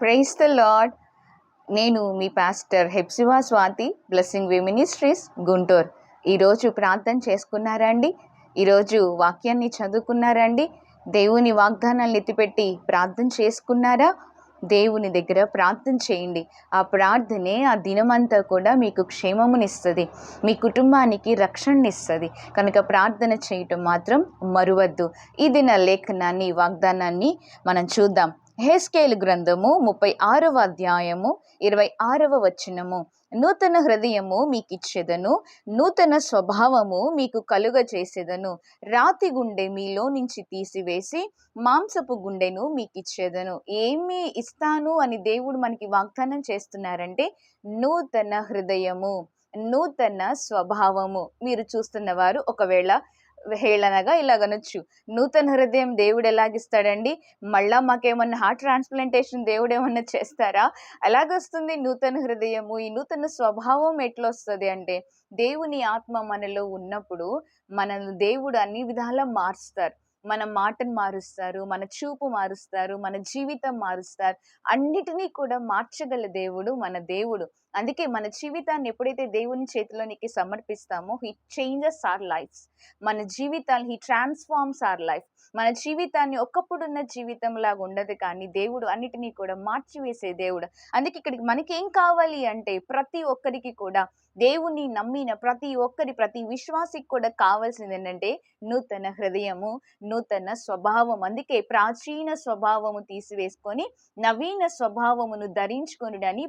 Praise the Lord. నేను మీ pastor Hepsiba Swathi, blessing way ministries, Guntur. ఈరోజు ప్రార్థన చేసుకున్నారా అండి? ఈరోజు వాక్యాన్ని చదువుకున్నారా అండి? దేవుని వాగ్దానాలు ఎత్తిపెట్టి ప్రార్థన చేసుకున్నారా? దేవుని దగ్గర ప్రార్థన చేయండి. ఆ ప్రార్థనే ఆ దినమంతా కూడా మీకు క్షేమమునిస్తుంది, మీ కుటుంబానికి రక్షణనిస్తుంది. కనుక ప్రార్థన చేయటం మాత్రం మరువద్దు. ఈ దిన లేఖనాన్ని, వాగ్దానాన్ని మనం చూద్దాం. యెహెజ్కేలు గ్రంథము 36వ అధ్యాయము 26వ వచనము. నూతన హృదయము మీకిచ్చెదను, నూతన స్వభావము మీకు కలుగ చేసేదను. రాతి గుండె మీలో నుంచి తీసివేసి మాంసపు గుండెను మీకిచ్చేదను. ఏమి ఇస్తాను అని దేవుడు మనకి వాగ్దానం చేస్తున్నారంటే నూతన హృదయము, నూతన స్వభావము. మీరు చూస్తున్న వారు ఒకవేళ హేళనగా ఇలాగనొచ్చు, నూతన హృదయం దేవుడు ఎలాగిస్తాడండి? మళ్ళా మాకేమన్నా హార్ట్ ట్రాన్స్ప్లాంటేషన్ దేవుడు ఏమన్నా చేస్తారా? ఎలాగొస్తుంది నూతన హృదయము? ఈ నూతన స్వభావం ఎట్లొస్తుంది అంటే, దేవుని ఆత్మ మనలో ఉన్నప్పుడు మనల్ని దేవుడు అన్ని విధాలా మారుస్తారు. మన మాటను మారుస్తారు, మన చూపు మారుస్తారు, మన జీవితం మారుస్తారు. అన్నిటినీ కూడా మార్చగల దేవుడు మన దేవుడు. అందుకే మన జీవితాన్ని ఎప్పుడైతే దేవుని చేతిలోనికి సమర్పిస్తామో, హీ చేంజెస్ అవర్ లైఫ్స్. మన జీవితాన్ని హీ ట్రాన్స్ఫార్మ్స్ అవర్ లైఫ్. మన జీవితాన్ని ఒకప్పుడున్న జీవితం లాగా ఉండదు, కానీ దేవుడు అన్నిటినీ కూడా మార్చివేసే దేవుడు. అందుకే ఇక్కడికి మనకి ఏం కావాలి అంటే, ప్రతి ఒక్కరికి కూడా, దేవుని నమ్మిన ప్రతి విశ్వాసికి కూడా కావాల్సింది ఏంటంటే నూతన హృదయము, నూతన స్వభావం. అందుకే ప్రాచీన స్వభావము తీసివేసుకొని నవీన స్వభావమును ధరించుకొనుడని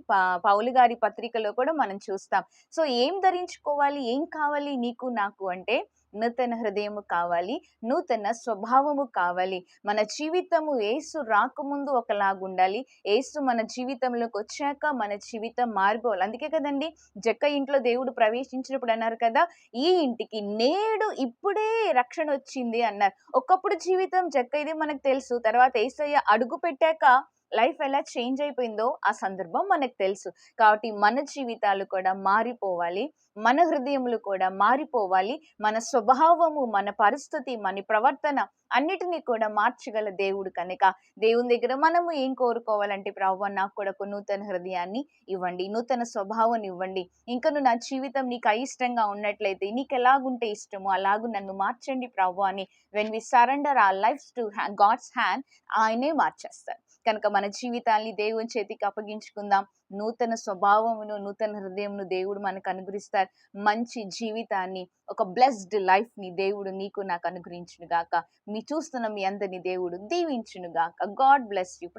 పౌలు గారి పత్రికలో కూడా మనం చూస్తాం. సో ఏం ధరించుకోవాలి, ఏం కావాలి నీకు నాకు అంటే నూతన హృదయము కావాలి, నూతన స్వభావము కావాలి. మన జీవితము యేసు రాకముందు ఒకలాగుండాలి, యేసు మన జీవితంలోకి వచ్చాక మన జీవితం మారిపోవాలి. అందుకే కదండి జక్క ఇంట్లో దేవుడు ప్రవేశించినప్పుడు అన్నారు కదా, ఈ ఇంటికి నేడు ఇప్పుడే రక్షణ వచ్చింది అన్నారు. ఒకప్పుడు జీవితం జక్క ఇది మనకు తెలుసు, తర్వాత యేసయ్య అడుగు పెట్టాక లైఫ్ ఎలా చేంజ్ అయిపోయిందో ఆ సందర్భం మనకు తెలుసు. కాబట్టి మన జీవితాలు కూడా మారిపోవాలి, మన హృదయములు కూడా మారిపోవాలి. మన స్వభావము, మన పరిస్థితి, మన ప్రవర్తన అన్నిటినీ కూడా మార్చగల దేవుడు. కనుక దేవుని దగ్గర మనము ఏం కోరుకోవాలంటే, ప్రభువా నాకు కూడా ఒక నూతన హృదయాన్ని ఇవ్వండి, నూతన స్వభావం ఇవ్వండి. ఇంకా నువ్వు నా జీవితం నీకు అయిష్టంగా ఉన్నట్లయితే, నీకు ఎలాగుంటే ఇష్టమో అలాగూ నన్ను మార్చండి ప్రభువా అని when we surrender our lives to God's hand, ఆయనే మార్చేస్తారు. కనుక మన జీవితాన్ని దేవుని చేతికి అప్పగించుకుందాం. నూతన స్వభావమును, నూతన హృదయమును దేవుడు మనకు అనుగ్రహిస్తారు. మంచి జీవితాన్ని, ఒక బ్లెస్డ్ లైఫ్ ని దేవుడు నీకు నాకు అనుగ్రహించును గాక. మీ చూస్తున్న మీ అందరిని దేవుడు దీవించును గాక. God bless you.